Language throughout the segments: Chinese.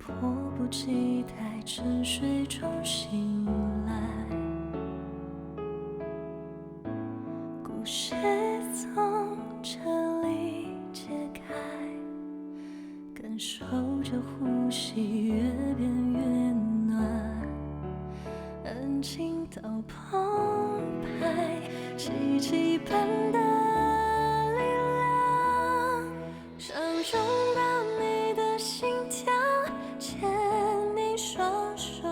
迫不及待沉睡中醒来，故事从这里揭开，感受着呼吸越变越暖，安静到澎湃，奇迹般的力量，想拥抱你的心跳，牵你双手，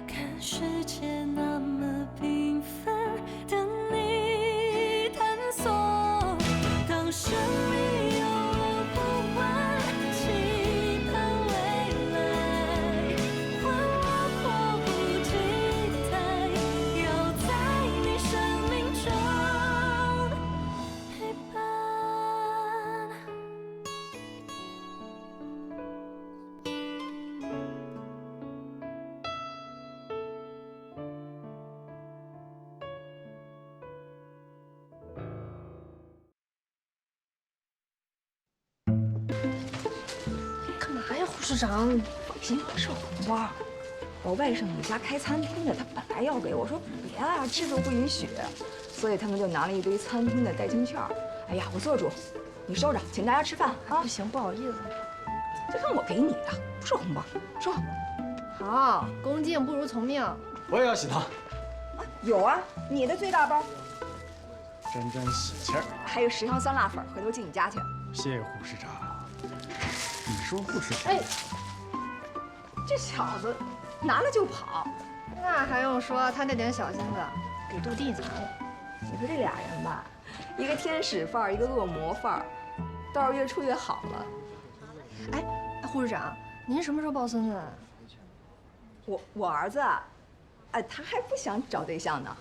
看世界那么缤纷的你探索。当生命有了呼唤，期盼未来，换我迫不及待，要在你生命中陪伴。干嘛呀，护士长？放心，是红包。我外甥女家开餐厅的，他本来要给我说别啊，制度不允许，所以他们就拿了一堆餐厅的代金券。哎呀，我做主，你收着，请大家吃饭啊。不行，不好意思。这饭我给你的，不是红包，收。好，恭敬不如从命。我也要喜糖。有啊，你的最大包，沾沾喜气儿。还有10箱酸辣粉，回头进你家去。谢谢护士长。你说护士长？哎，这小子拿了就跑，那还用说？他那点小心思，给杜弟拿了。你说这俩人吧，一个天使范儿，一个恶魔范儿，倒是越处越好了。哎，护士长，您什么时候抱孙子？我儿子啊，他还不想找对象呢。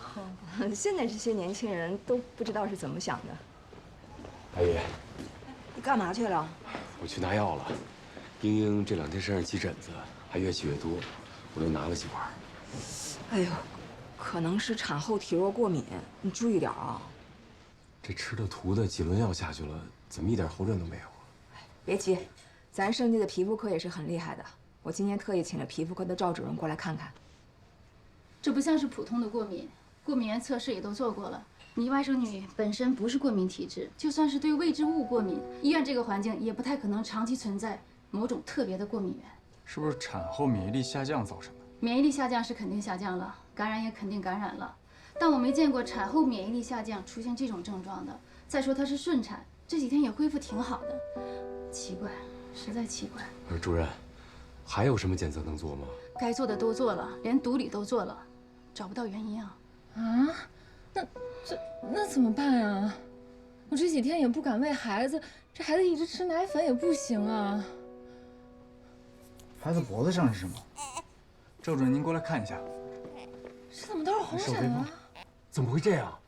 现在这些年轻人都不知道是怎么想的。阿姨，你干嘛去了？我去拿药了。英英这2天身上起疹子，还越起越多，我又拿了几管。哎呦，可能是产后体弱过敏，你注意点啊。这吃的涂的几轮药下去了，怎么一点好转都没有啊？别急，咱圣地的皮肤科也是很厉害的。我今天特意请了皮肤科的赵主任过来看看。这不像是普通的过敏，过敏原测试也都做过了。你外甥女本身不是过敏体质，就算是对未知物过敏，医院这个环境也不太可能长期存在某种特别的过敏源。是不是产后免疫力下降造成的？免疫力下降是肯定下降了，感染也肯定感染了，但我没见过产后免疫力下降出现这种症状的。再说她是顺产，这几天也恢复挺好的，奇怪，实在奇怪。主任，还有什么检测能做吗？该做的都做了，连毒理都做了，找不到原因啊。啊？那怎么办啊？我这几天也不敢喂孩子，这孩子一直吃奶粉也不行啊。孩子脖子上是什么？赵主任，您过来看一下。这怎么都是红疹啊？怎么会这样？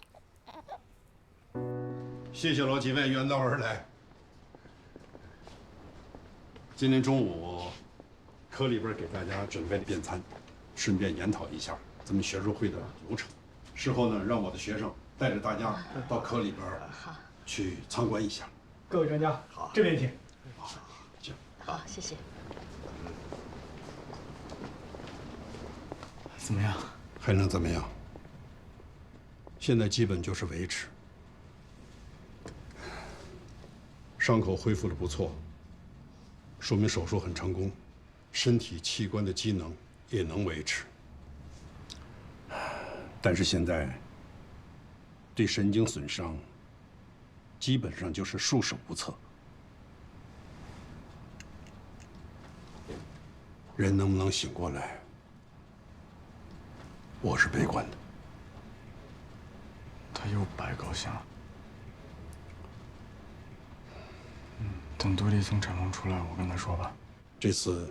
谢谢老几位远道而来。今天中午，科里边给大家准备了便餐，顺便研讨一下咱们学术会的流程。事后呢，让我的学生带着大家到科里边去参观一下。各位专家，好，这边请。好，谢谢。怎么样？还能怎么样？现在基本就是维持。伤口恢复的不错，说明手术很成功，身体器官的机能也能维持。但是现在对神经损伤基本上就是束手无策。人能不能醒过来，我是悲观的。他又白高兴了。等杜丽从产房出来，我跟他说吧。这次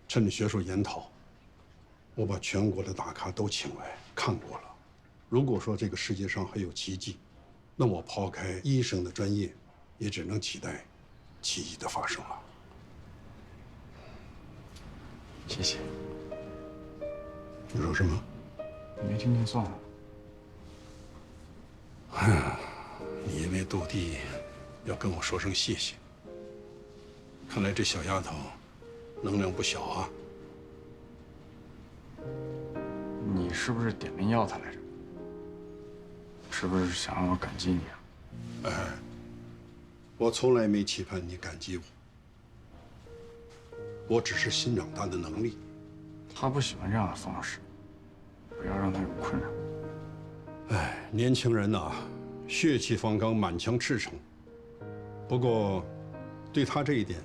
趁着学术研讨，我把全国的大咖都请来看过了。如果说这个世界上还有奇迹，那我抛开医生的专业，也只能期待奇迹的发生了。谢谢。你说什么？没听见算了。你因为杜弟要跟我说声谢谢。看来这小丫头能量不小啊。你是不是点名要他来着？是不是想让我感激你啊？哎，我从来没期盼你感激我，我只是欣赏他的能力。他不喜欢这样的方式，不要让他有困扰。哎，年轻人呐，血气方刚，满腔赤诚。不过，对他这一点，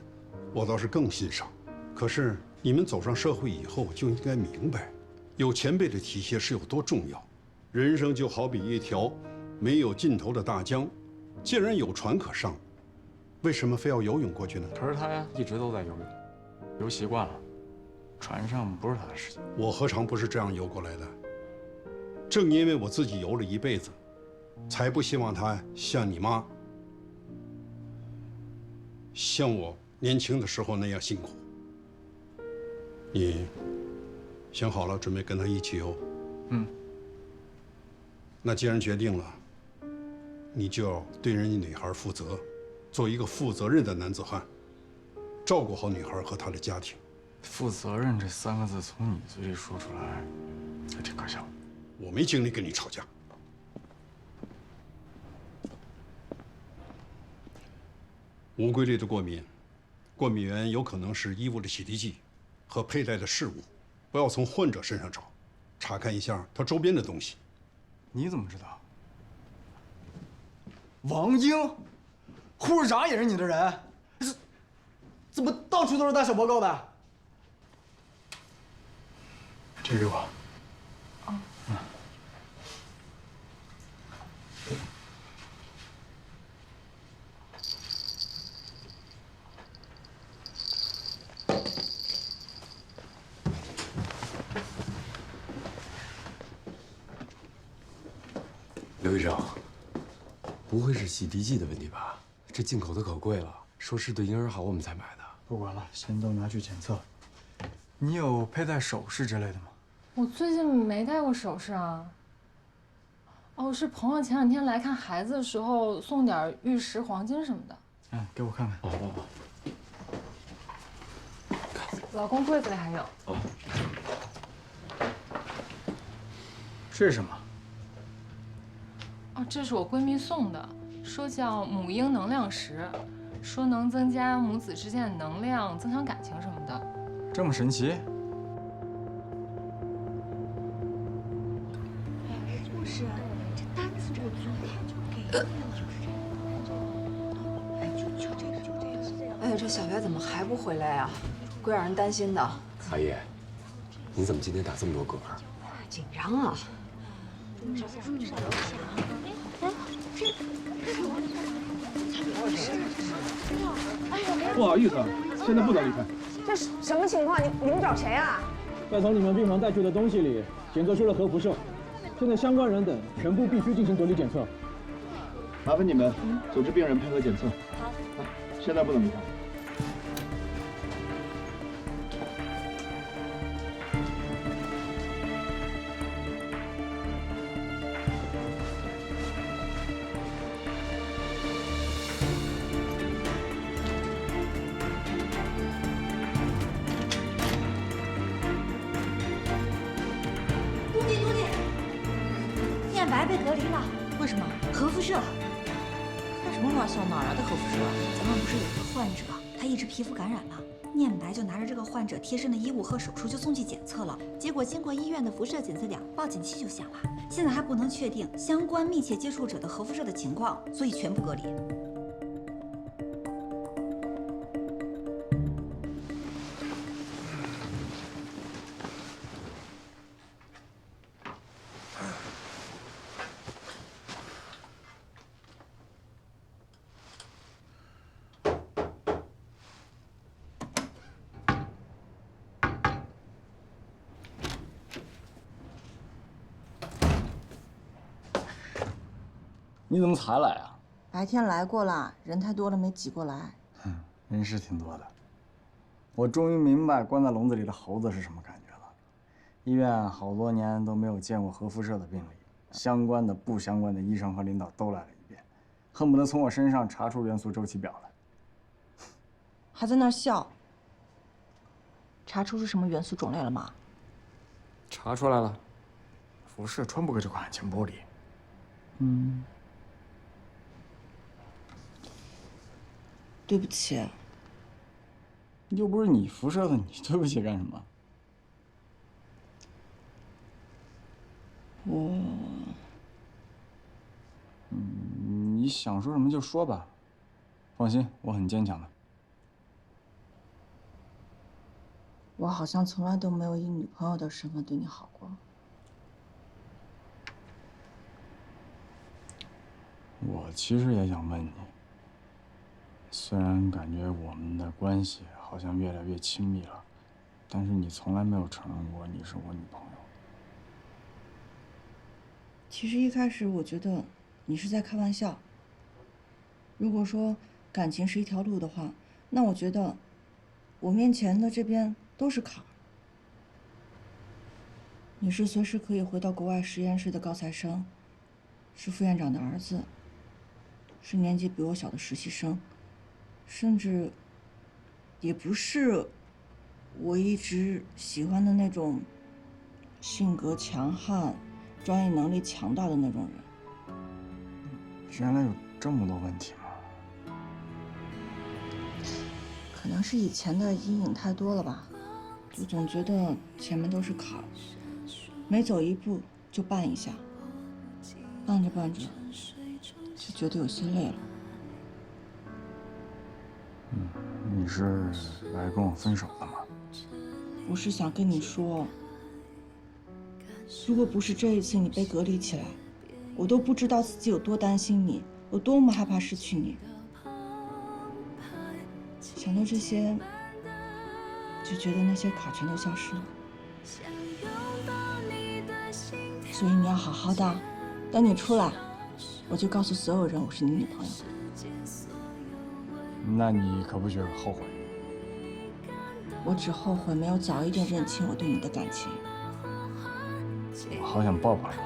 我倒是更欣赏。可是你们走上社会以后，就应该明白，有前辈的体贴是有多重要。人生就好比一条没有尽头的大江，既然有船可上，为什么非要游泳过去呢？可是他呀，一直都在游泳，游习惯了，船上不是他的事情。我何尝不是这样游过来的？正因为我自己游了一辈子，才不希望他像你妈，像我年轻的时候那样辛苦。你想好了准备跟他一起游？嗯。那既然决定了，你就要对人家女孩负责，做一个负责任的男子汉，照顾好女孩和她的家庭。负责任这3个字从你嘴里说出来，还挺可笑的。我没精力跟你吵架。无规律的过敏，过敏源有可能是衣物的洗涤剂和佩戴的饰物，不要从患者身上找，查看一下他周边的东西。你怎么知道？王英，护士长也是你的人？怎么到处都是大小报告的？这给我。哦。刘医生，不会是洗涤剂的问题吧？这进口的可贵了，说是对婴儿好我们才买的。不管了，先都拿去检测。你有佩戴首饰之类的吗？我最近没戴过首饰啊。哦，是朋友前2天来看孩子的时候送点玉石、黄金什么的。嗯，给我看看。哦。老公柜子里还有。哦。这是什么？哦，这是我闺蜜送的，说叫母婴能量石，说能增加母子之间的能量，增强感情什么的。这么神奇？就是这单子这个昨天就给就这个。哎呀，这小白怎么还不回来呀？怪让人担心的。阿姨，你怎么今天打这么多嗝？紧张啊。不好意思，现在不能离开。这是什么情况？你们找谁啊？在从你们病房带去的东西里检测出了核辐射，现在相关人等全部必须进行隔离检测。麻烦你们组织病人配合检测。好，现在不能离开。念白被隔离了，为什么？核辐射。开什么玩笑？哪来的核辐射？咱们不是有一个患者，他一直皮肤感染了，念白就拿着这个患者贴身的衣物和手术就送去检测了，结果经过医院的辐射检测点，报警器就响了。现在还不能确定相关密切接触者的核辐射的情况，所以全部隔离。你怎么才来啊？白天来过了，人太多了没挤过来。人是挺多的。我终于明白关在笼子里的猴子是什么感觉了。医院好多年都没有见过核辐射的病例，相关的、不相关的医生和领导都来了一遍，恨不得从我身上查出元素周期表来。还在那儿笑。查出是什么元素种类了吗？查出来了，辐射穿不过这块暗墙玻璃。对不起。又不是你辐射的，你对不起干什么？你想说什么就说吧，放心，我很坚强的。我好像从来都没有以女朋友的身份对你好过。我其实也想问你，虽然感觉我们的关系好像越来越亲密了，但是你从来没有承认过你是我女朋友。其实一开始我觉得你是在开玩笑。如果说感情是一条路的话，那我觉得我面前的这边都是坎儿。你是随时可以回到国外实验室的高材生，是副院长的儿子，是年纪比我小的实习生，甚至也不是我一直喜欢的那种性格强悍、专业能力强大的那种人。原来有这么多问题吗？可能是以前的阴影太多了吧，就总觉得前面都是坎儿，每走一步就绊一下，绊着绊着就觉得有些累了。你是来跟我分手的吗？我是想跟你说，如果不是这一次你被隔离起来，我都不知道自己有多担心你，有多么害怕失去你。想到这些，就觉得那些坎全都消失了。所以你要好好的，等你出来，我就告诉所有人我是你女朋友。那你可不觉得后悔？我只后悔没有早一点认清我对你的感情。我好想抱抱你。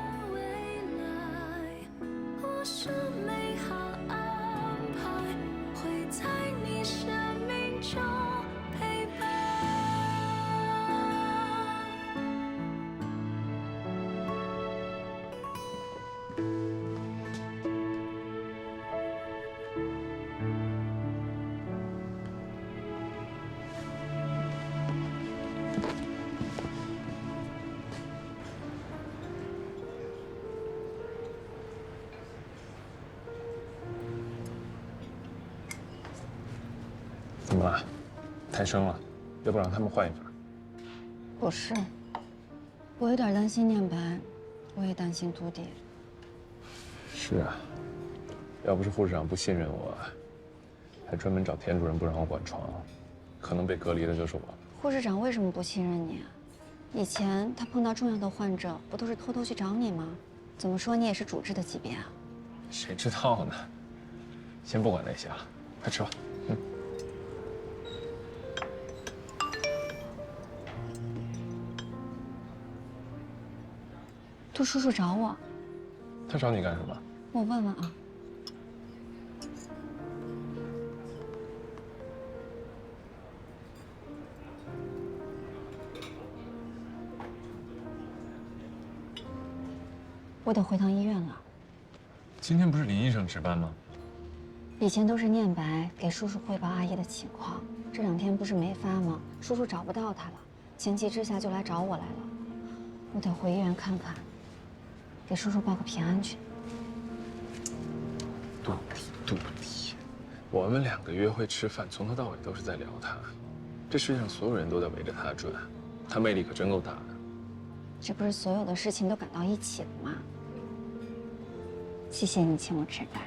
怎么了？太生了，要不让他们换一份？不是，我有点担心念白，我也担心杜迪。是啊，要不是护士长不信任我，还专门找田主任不让我管床，可能被隔离的就是我。护士长为什么不信任你啊？以前他碰到重要的患者，不都是偷偷去找你吗？怎么说你也是主治的级别啊？谁知道呢？先不管那些了，快吃吧。杜叔叔找我，他找你干什么？我问问啊。我得回趟医院了。今天不是林医生值班吗？以前都是念白给叔叔汇报阿姨的情况，这2天不是没发吗？叔叔找不到他了，情急之下就来找我来了。我得回医院看看，给叔叔报个平安去。杜迪，我们2个约会吃饭，从头到尾都是在聊他。这世界上所有人都在围着他转，他魅力可真够大的。这不是所有的事情都赶到一起了吗？谢谢你请我吃饭，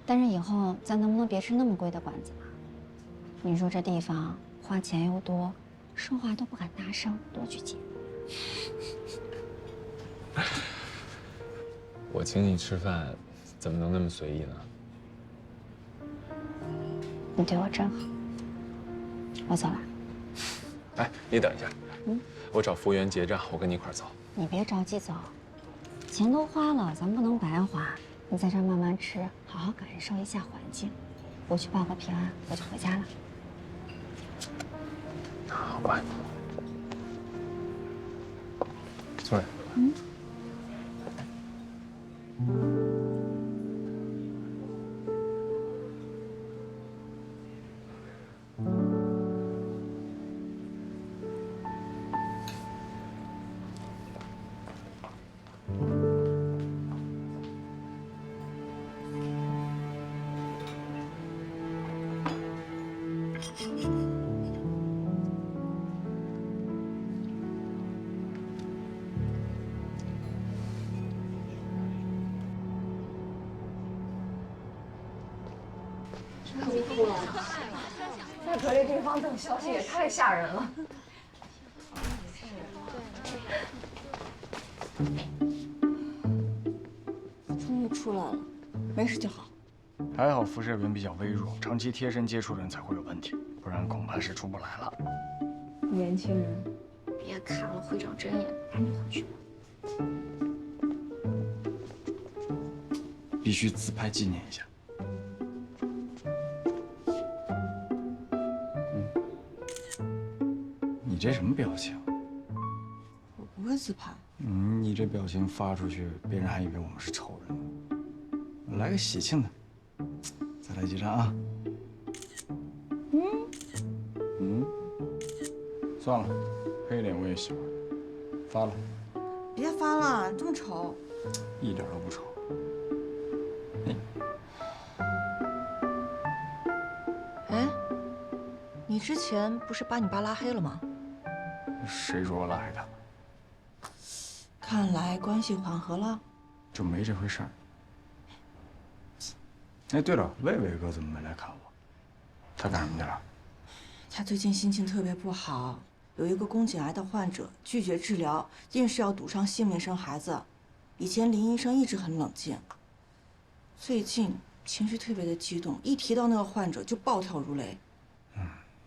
但是以后咱能不能别吃那么贵的馆子了？你说这地方花钱又多，说话都不敢大声，多拘谨。我请你吃饭，怎么能那么随意呢？你对我真好。我走了。哎，你等一下，我找服务员结账，我跟你一块儿走。你别着急走，钱都花了，咱不能白花。你在这儿慢慢吃，好好感受一下环境。我去报个平安，我就回家了。好吧。坐下。在隔离地方等消息也太吓人了。终于出来了，没事就好。还好辐射源比较微弱，长期贴身接触的人才会有问题，不然恐怕是出不来了。年轻人，别看了，会长睁眼，赶紧回去吧。必须自拍纪念一下。你这什么表情？我不会自拍。你这表情发出去，别人还以为我们是仇人呢。来个喜庆的，再来几张啊！算了，黑脸我也喜欢，发了。别发了，这么丑。一点都不丑。哎，你之前不是把你爸拉黑了吗？谁说我拉黑他？看来关系缓和了。就没这回事儿。哎，对了，魏魏哥怎么没来看我？他干什么去了？他最近心情特别不好，有一个宫颈癌的患者拒绝治疗，硬是要赌上性命生孩子。以前林医生一直很冷静，最近情绪特别的激动，一提到那个患者就暴跳如雷。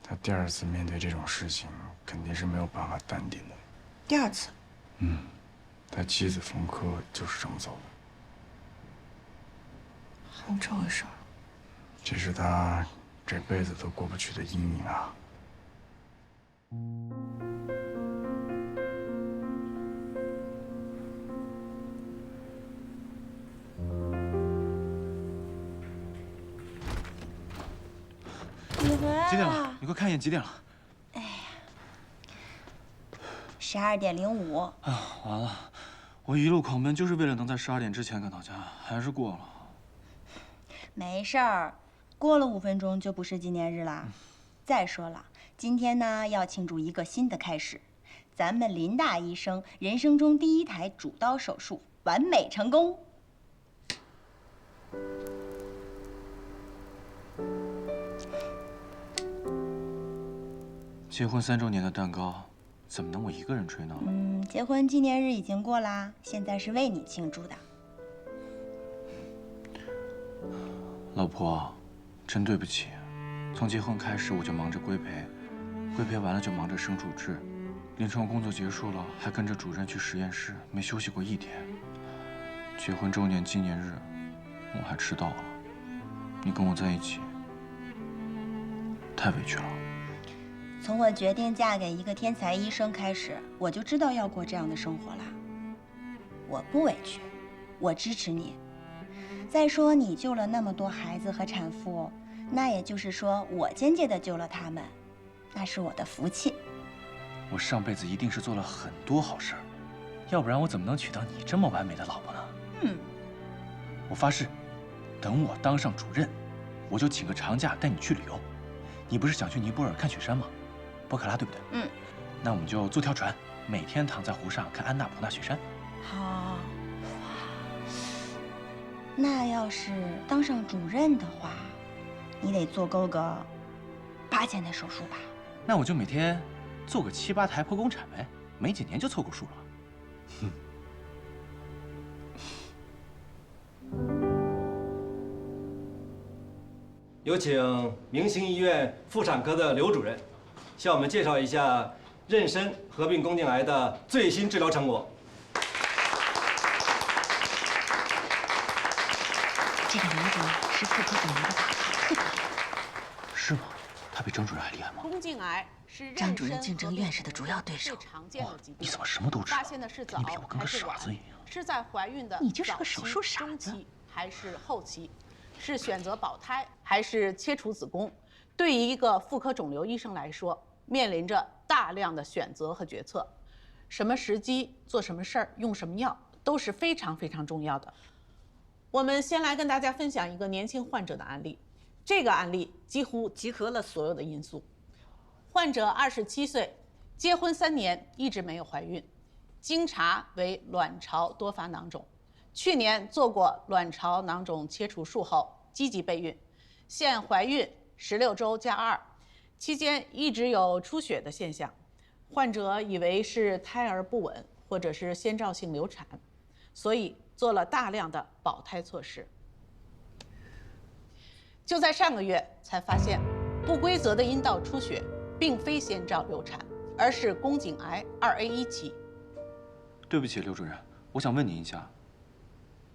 他第二次面对这种事情，肯定是没有办法淡定的。第二次？他妻子冯科就是这么走的。还有这回事儿？这是他这辈子都过不去的阴影啊！你回来了？几点了？你快看一眼几点了？哎呀，12:05。啊，完了！我一路狂奔就是为了能在12点之前赶到家，还是过了。没事儿，过了5分钟就不是纪念日啦。再说了，今天呢要庆祝一个新的开始，咱们林大医生人生中第1台主刀手术完美成功。结婚3周年的蛋糕，怎么能我一个人吹呢？结婚纪念日已经过啦，现在是为你庆祝的。老婆，真对不起，从结婚开始我就忙着规培，规培完了就忙着生主治，临床工作结束了还跟着主任去实验室，没休息过1天。结婚周年纪念日，我还迟到了。你跟我在一起，太委屈了。从我决定嫁给一个天才医生开始，我就知道要过这样的生活啦。我不委屈，我支持你。再说你救了那么多孩子和产妇，那也就是说我间接的救了他们，那是我的福气。我上辈子一定是做了很多好事儿，要不然我怎么能娶到你这么完美的老婆呢？我发誓，等我当上主任，我就请个长假带你去旅游。你不是想去尼泊尔看雪山吗？博卡拉对不对？那我们就坐条船，每天躺在湖上看安纳普纳雪山。好。那要是当上主任的话，你得做够个8000的手术吧？那我就每天做个7、8台剖宫产呗，没几年就凑够数了。有请明星医院妇产科的刘主任，向我们介绍一下妊娠合并宫颈癌的最新治疗成果。这个名字是妇科本来的打卡。是吗？他比张主任还厉害吗？宫颈癌是张主任竞争院士的主要对手。你怎么什么都知道？发现的是早你比我跟个傻子一样。是在怀孕的你就是个手术傻子。中期还是后期？是选择保胎还是切除子宫？对于一个妇科肿瘤医生来说，面临着大量的选择和决策。什么时机做什么事儿，用什么药，都是非常非常重要的。我们先来跟大家分享一个年轻患者的案例。这个案例几乎集合了所有的因素。患者27岁，结婚3年一直没有怀孕，经查为卵巢多发囊肿，去年做过卵巢囊肿切除术后积极备孕，现怀孕16周加2，期间一直有出血的现象。患者以为是胎儿不稳或者是先兆性流产，所以做了大量的保胎措施。就在上个月才发现，不规则的阴道出血并非先兆流产，而是宫颈癌2A1期。对不起，刘主任，我想问您一下，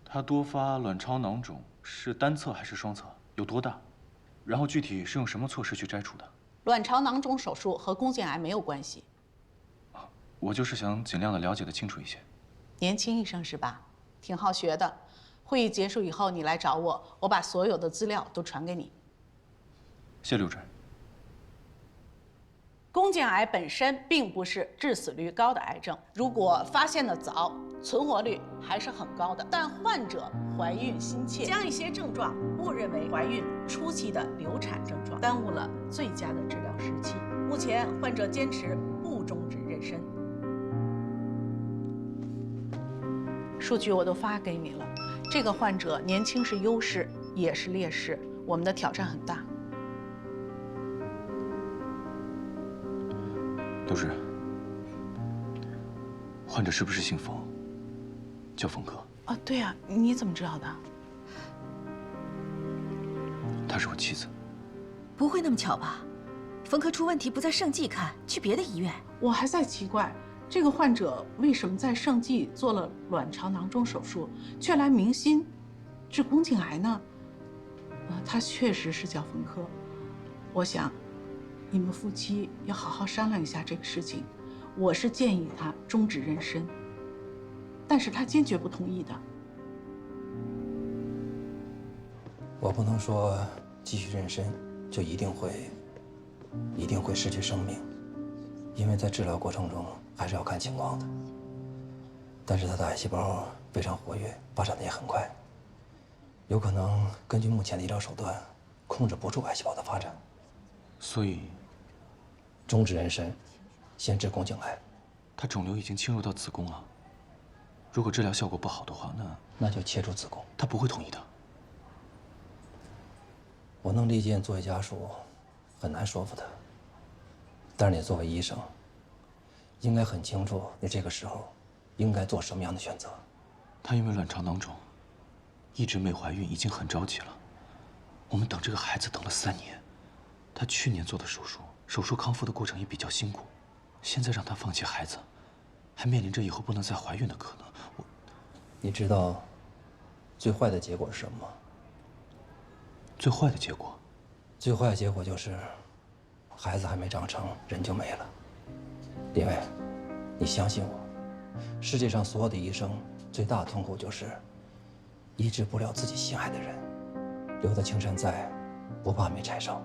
他多发卵巢囊肿是单侧还是双侧？有多大？然后具体是用什么措施去摘除的？卵巢囊肿手术和宫颈癌没有关系。我就是想尽量的了解的清楚一些。年轻医生是吧？挺好学的。会议结束以后你来找我，我把所有的资料都传给你。谢刘主任。宫颈癌本身并不是致死率高的癌症，如果发现的早，存活率还是很高的。但患者怀孕心切，将一些症状误认为怀孕初期的流产症状，耽误了最佳的治疗时期。目前患者坚持不终止妊娠。数据我都发给你了。这个患者年轻是优势，也是劣势，我们的挑战很大。刘主任，患者是不是姓冯？叫冯科。啊，对呀，你怎么知道的？她是我妻子。不会那么巧吧？冯科出问题不在盛济看，去别的医院。我还在奇怪，这个患者为什么在盛济做了卵巢囊肿手术，却来明心治宫颈癌呢？他确实是叫冯科。我想，你们夫妻要好好商量一下这个事情。我是建议他终止妊娠，但是他坚决不同意的。我不能说继续妊娠就一定会失去生命，因为在治疗过程中还是要看情况的。但是他的癌细胞非常活跃，发展的也很快，有可能根据目前的医疗手段控制不住癌细胞的发展，所以终止妊娠，先治宫颈癌。他肿瘤已经侵入到子宫了，如果治疗效果不好的话，那就切除子宫。他不会同意的。我能理解作为家属很难说服他，但是你作为医生，应该很清楚你这个时候应该做什么样的选择。她因为卵巢囊肿一直没怀孕，已经很着急了。我们等这个孩子等了3年，她去年做的手术，手术康复的过程也比较辛苦，现在让她放弃孩子，还面临着以后不能再怀孕的可能。你知道最坏的结果是什么吗？最坏的结果？最坏的结果就是孩子还没长成，人就没了。李卫，你相信我，世界上所有的医生最大的痛苦就是医治不了自己心爱的人。留得青山在，不怕没柴烧。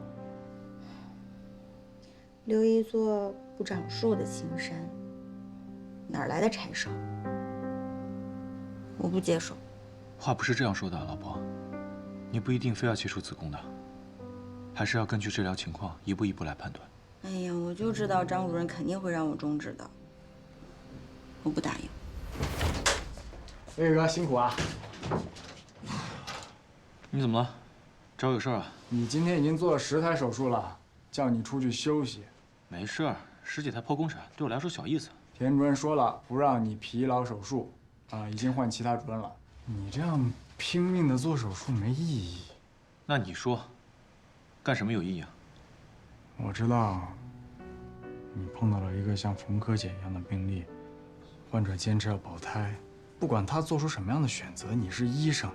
留一座不长树的青山，哪来的柴烧？我不接受。话不是这样说的，老婆，你不一定非要切除子宫的，还是要根据治疗情况一步一步来判断。哎呀，我就知道张主任肯定会让我终止的，我不答应。魏哥辛苦啊！你怎么了？找我有事啊？你今天已经做了10台手术了，叫你出去休息。没事儿，10几台剖宫产对我来说小意思。田主任说了，不让你疲劳手术，已经换其他主任了。你这样拼命的做手术没意义。那你说，干什么有意义啊？我知道，你碰到了一个像冯科姐一样的病例，患者坚持要保胎，不管他做出什么样的选择，你是医生，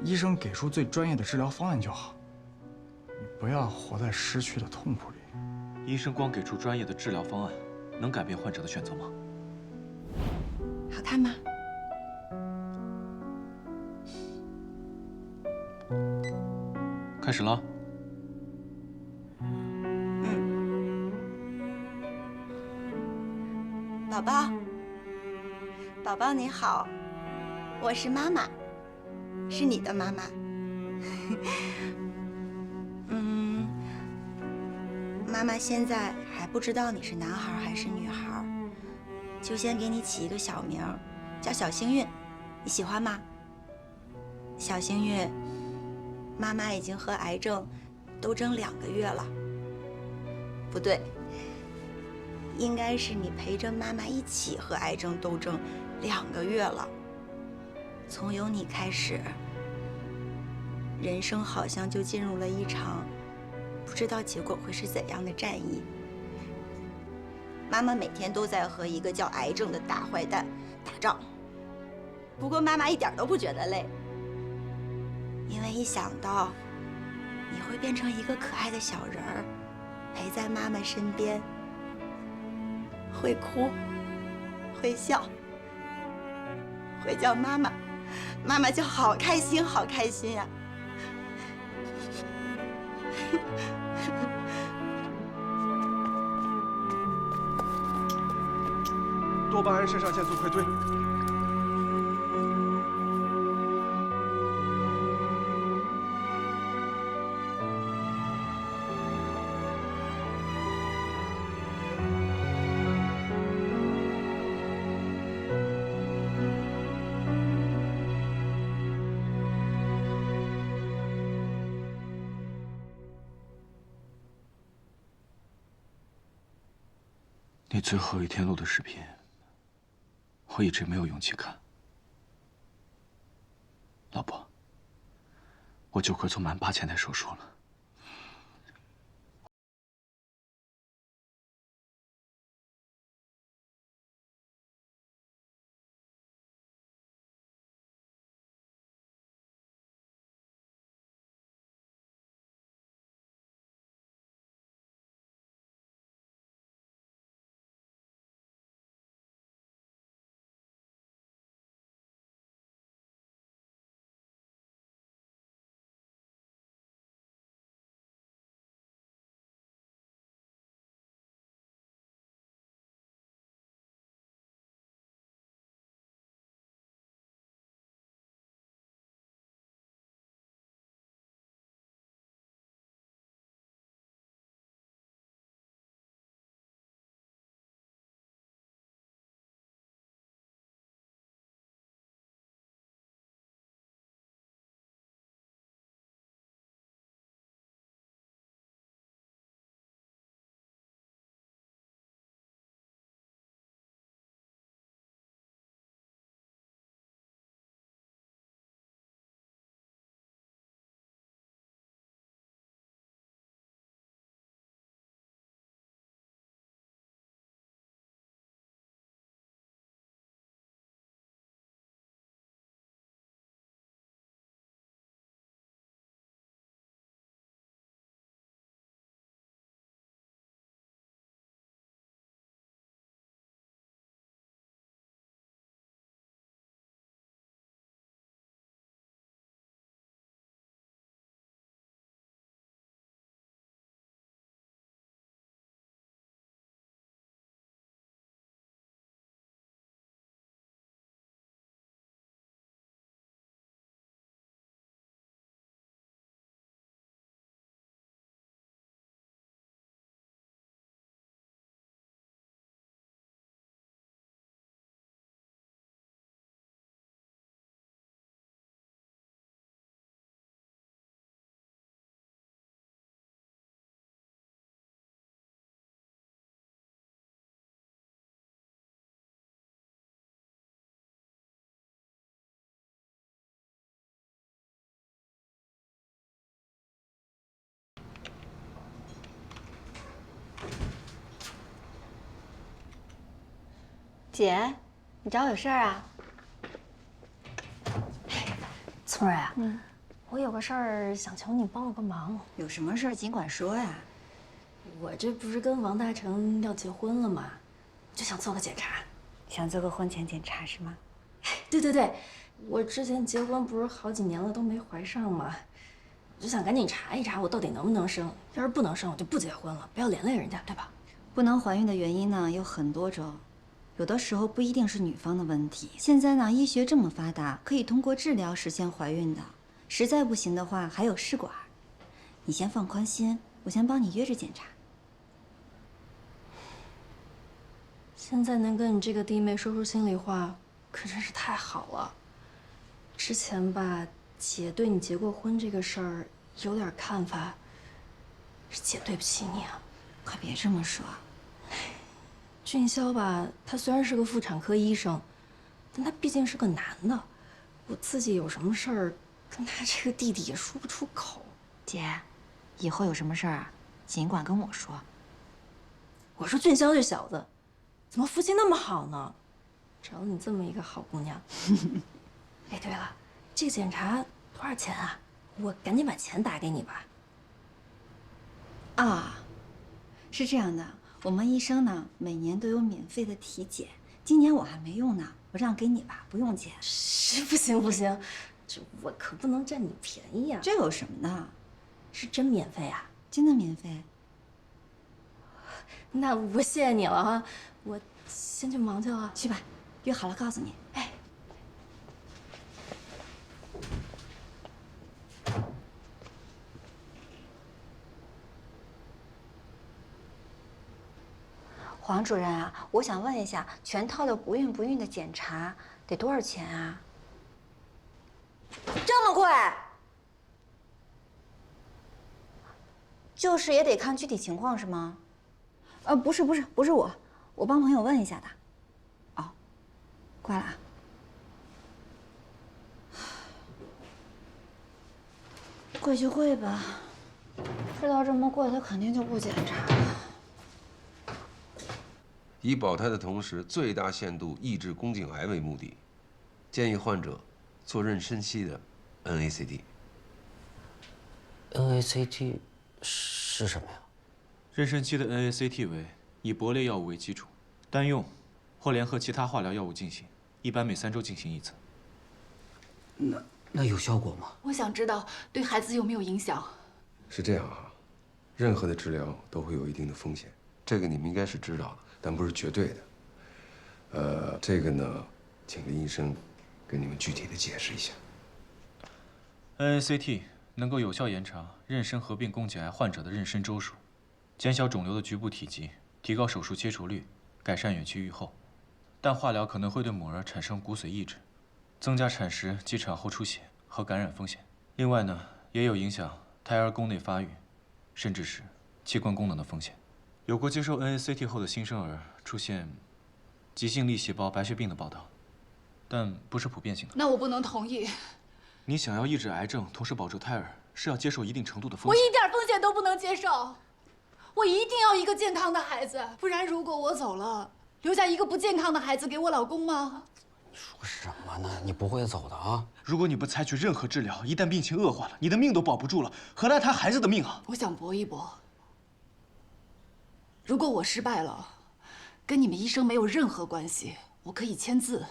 医生给出最专业的治疗方案就好。你不要活在失去的痛苦里。医生光给出专业的治疗方案，能改变患者的选择吗？好看吗？开始了。宝宝，宝宝你好，我是妈妈，是你的妈妈。妈妈现在还不知道你是男孩还是女孩，就先给你起一个小名，叫小幸运，你喜欢吗？小幸运，妈妈已经和癌症斗争2个月了。不对，应该是你陪着妈妈一起和癌症斗争2个月了。从有你开始，人生好像就进入了一场不知道结果会是怎样的战役。妈妈每天都在和一个叫癌症的大坏蛋打仗，不过妈妈一点都不觉得累，因为一想到你会变成一个可爱的小人儿，陪在妈妈身边，会哭，会笑，会叫妈妈，妈妈就好开心，好开心呀！多巴胺肾上腺素快退。你最后一天录的视频，我一直没有勇气看。老婆，我就快做满8000台手术了。姐，你找我有事儿啊？聪儿啊，我有个事儿想求你帮我个忙。有什么事儿尽管说呀。我这不是跟王大成要结婚了吗？就想做个检查。想做个婚前检查是吗？对对对，我之前结婚不是好几年了都没怀上吗？我就想赶紧查一查我到底能不能生。要是不能生，我就不结婚了，不要连累人家，对吧？不能怀孕的原因呢有很多种，有的时候不一定是女方的问题。现在呢，医学这么发达，可以通过治疗实现怀孕的。实在不行的话，还有试管。你先放宽心，我先帮你约着检查。现在能跟你这个弟妹说出心里话，可真是太好了。之前吧，姐对你结过婚这个事儿有点看法，是姐对不起你啊。快别这么说。俊霄吧，他虽然是个妇产科医生，但他毕竟是个男的，我自己有什么事儿跟他这个弟弟也说不出口。姐，以后有什么事儿啊，尽管跟我说。我说俊霄这小子，怎么福气那么好呢？找了你这么一个好姑娘。哎，对了，这个检查多少钱啊？我赶紧把钱打给你吧。啊，是这样的，我们医生呢每年都有免费的体检，今年我还没用呢，我让给你吧，不用钱。是不行不行，这我可不能占你便宜啊。这有什么呢？是真免费啊？真的免费。那我谢谢你了哈，我先去忙去了。去吧，约好了告诉你。哎。黄主任啊，我想问一下，全套的不孕不孕的检查得多少钱啊？这么贵？就是也得看具体情况是吗？不是我帮朋友问一下的。哦，挂了啊。贵就贵吧，知道这么贵，他肯定就不检查了。以保胎的同时，最大限度抑制宫颈癌为目的，建议患者做妊娠期的 NACT。NACT 是什么呀？妊娠期的 NACT 为以铂类药物为基础，单用或联合其他化疗药物进行，一般每3周进行一次。那有效果吗？我想知道对孩子有没有影响。是这样啊，任何的治疗都会有一定的风险，这个你们应该是知道的，但不是绝对的。这个呢，请林医生跟你们具体的解释一下。NACT 能够有效延长妊娠合并宫颈癌患者的妊娠周数，减小肿瘤的局部体积，提高手术切除率，改善远期预后。但化疗可能会对母儿产生骨髓抑制，增加产时及产后出血和感染风险。另外呢，也有影响胎儿宫内发育，甚至是器官功能的风险。有过接受 NACT 后的新生儿出现急性粒细胞白血病的报道，但不是普遍性的。那我不能同意。你想要抑制癌症，同时保住胎儿，是要接受一定程度的风险。我一点风险都不能接受，我一定要一个健康的孩子，不然如果我走了，留下一个不健康的孩子给我老公吗？你说什么呢？你不会走的啊！如果你不采取任何治疗，一旦病情恶化了，你的命都保不住了，何来谈孩子的命啊？我想搏一搏。如果我失败了，跟你们医生没有任何关系，我可以签字。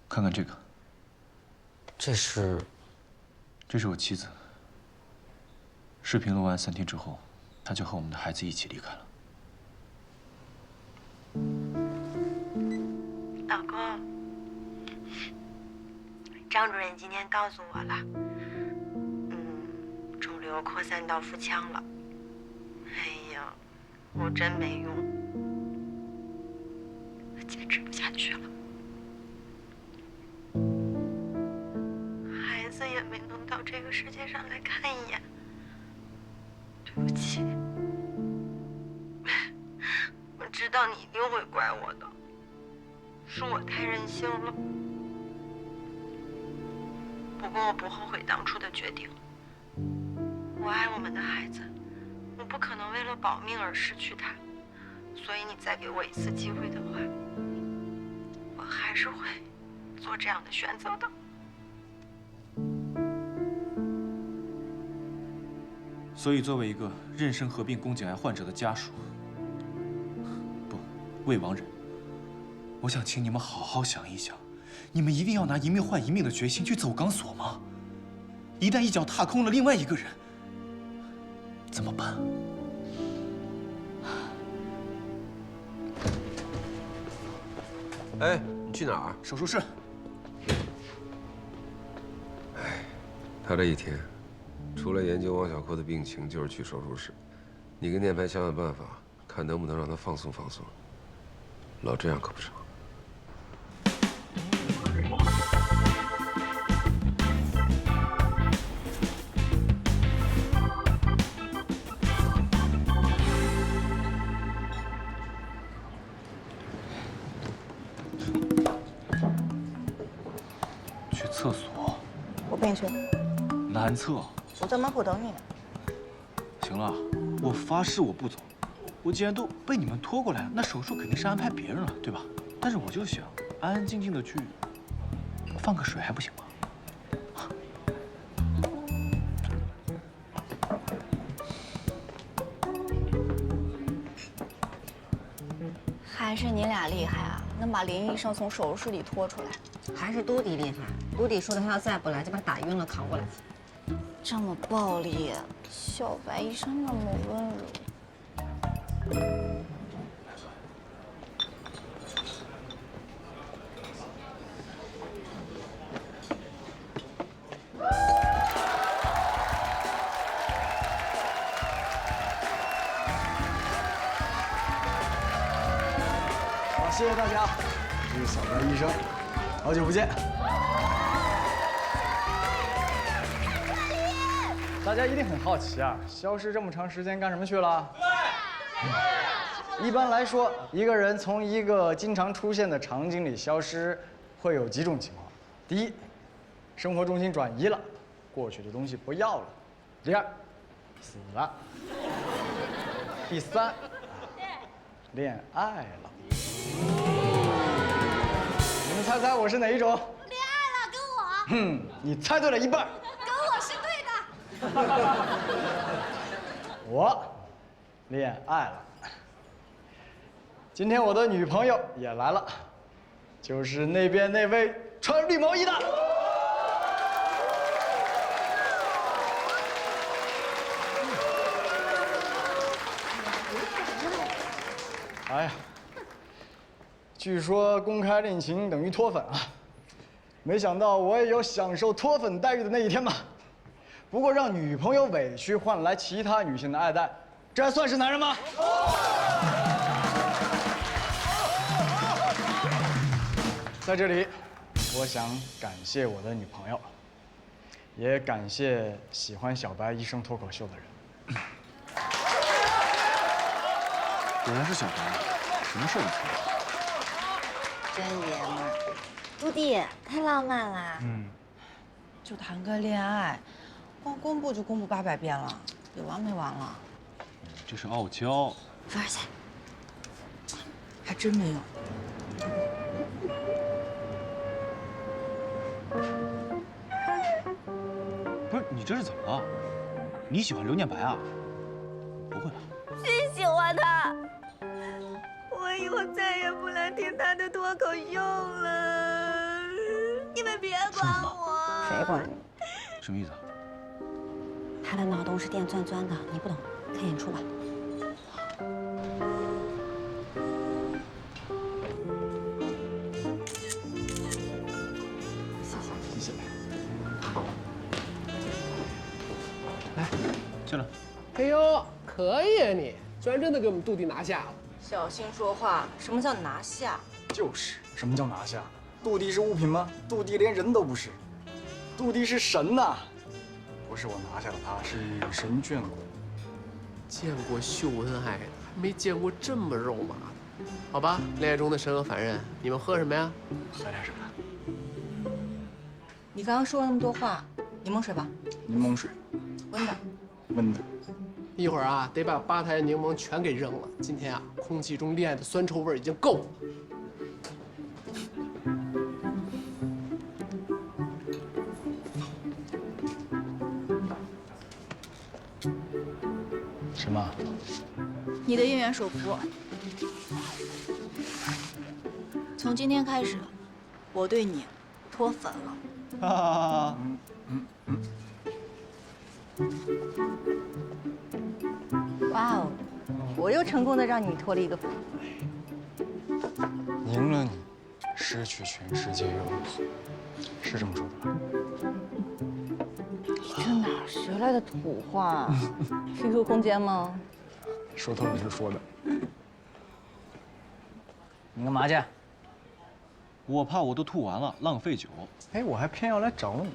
看看这个，这是我妻子。视频录完3天之后，她就和我们的孩子一起离开了。老公，张主任今天告诉我了，肿瘤扩散到腹腔了。哎呀，我真没用，我坚持不下去了。孩子也没能到这个世界上来看一眼，对不起。我知道你一定会怪我的，是我太任性了。不过我不后悔当初的决定。我爱我们的孩子，我不可能为了保命而失去他。所以你再给我一次机会的话，我还是会做这样的选择的。所以作为一个妊娠合并宫颈癌患者的家属，不，未亡人，我想请你们好好想一想，你们一定要拿一命换一命的决心去走钢索吗？一旦一脚踏空了另外一个人，怎么办？哎，你去哪儿？手术室。哎，他这一天，除了研究王小扣的病情，就是去手术室。你跟念白想想办法，看能不能让他放松放松。老这样可不成。去厕所。我陪你去。男厕。我在门口等你呢。行了，我发誓我不走。我既然都被你们拖过来，那手术肯定是安排别人了，对吧？但是我就想安安静静的去放个水，还不行吗？还是你俩厉害啊，能把林医生从手术室里拖出来。还是都迪厉害，都迪说的他要再不来就把他打晕了扛过来。这么暴力，小白医生那么温柔。好，谢谢大家，这是小白医生，好久不见。大家一定很好奇啊，消失这么长时间干什么去了？一般来说，一个人从一个经常出现的场景里消失，会有几种情况：第一，生活重心转移了，过去的东西不要了；第二，死了；第三，恋爱了。你们猜猜我是哪一种？恋爱了，跟我。哼，你猜对了一半。跟我是对的。我恋爱了。今天我的女朋友也来了，就是那边那位穿绿毛衣的。哎呀，据说公开恋情等于脱粉啊，没想到我也有享受脱粉待遇的那一天嘛。不过让女朋友委屈换来其他女性的爱戴，这还算是男人吗？在这里，我想感谢我的女朋友，也感谢喜欢小白医生脱口秀的人。果然是小白，什么事儿都做。真爷们儿，都弟太浪漫了。就谈个恋爱，光公布就公布800遍了，有完没完了？这是傲娇。扶儿去。还真没有。不是你这是怎么了？你喜欢刘念白啊？不会吧？谁喜欢他？我以后再也不能听他的脱口秀了。你们别管我。谁管你？什么意思啊？他的脑洞是电钻钻的，你不懂，看演出吧。谢谢。来，进来。哎呦，可以啊你，居然真的给我们杜迪拿下了。小心说话，什么叫拿下？就是，什么叫拿下？杜迪是物品吗？杜迪连人都不是，杜迪是神呐！不是我拿下了他，是神眷顾。见过秀恩爱的，还没见过这么肉麻的。好吧，恋爱中的神和凡人，你们喝什么呀？喝点什么？你刚刚说了那么多话，柠檬水吧。柠檬水，温的。温的。一会儿啊，得把吧台柠檬全给扔了。今天啊，空气中恋爱的酸臭味已经够了。什么？你的姻缘手幅。从今天开始，我对你脱粉了。啊！哇哦，我又成功的让你脱了一个粉。赢了你，失去全世界有你，是这么说的吧？你这哪学来的土话？QQ 空间吗？说透了就说的。你干嘛去？我怕我都吐完了，浪费酒。哎，我还偏要来找你。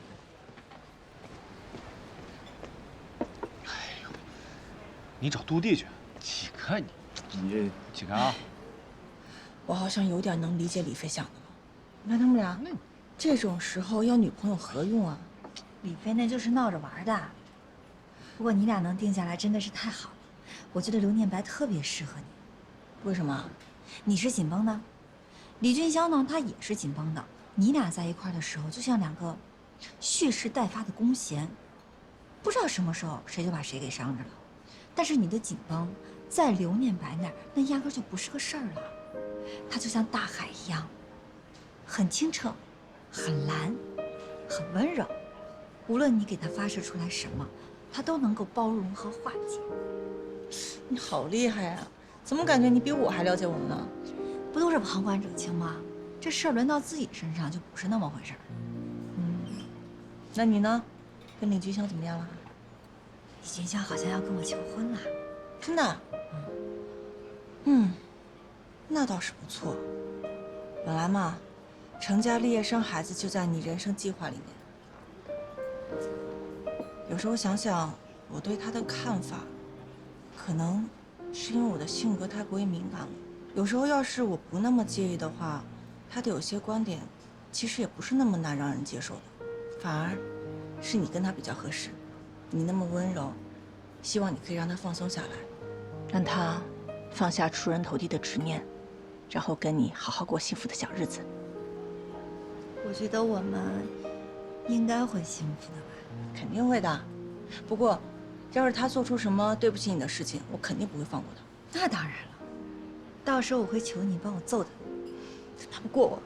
你找杜弟去，几个你这几个啊？我好像有点能理解李飞想的了。你看他们俩，这种时候要女朋友何用啊？李飞那就是闹着玩的。不过你俩能定下来真的是太好了，我觉得刘念白特别适合你。为什么？你是紧绷的，李俊霄呢，他也是紧绷的。你俩在一块的时候，就像两个蓄势待发的弓弦，不知道什么时候谁就把谁给伤着了。但是你的紧绷，在刘念白那儿，那压根就不是个事儿了。他就像大海一样，很清澈，很蓝，很温柔。无论你给他发射出来什么，他都能够包容和化解。你好厉害啊！怎么感觉你比我还了解我们呢？不都是旁观者清吗？这事儿轮到自己身上就不是那么回事儿。那你呢？跟李俊霄怎么样了？李俊霄好像要跟我求婚了。真的？那倒是不错。本来嘛，成家立业生孩子就在你人生计划里面。有时候想想，我对他的看法，可能是因为我的性格太过于敏感了。有时候要是我不那么介意的话，他的有些观点，其实也不是那么难让人接受的。反而，是你跟他比较合适。你那么温柔，希望你可以让他放松下来，让他放下出人头地的执念，然后跟你好好过幸福的小日子。我觉得我们应该会幸福的吧？肯定会的。不过，要是他做出什么对不起你的事情，我肯定不会放过他。那当然了，到时候我会求你帮我揍他，他不过我。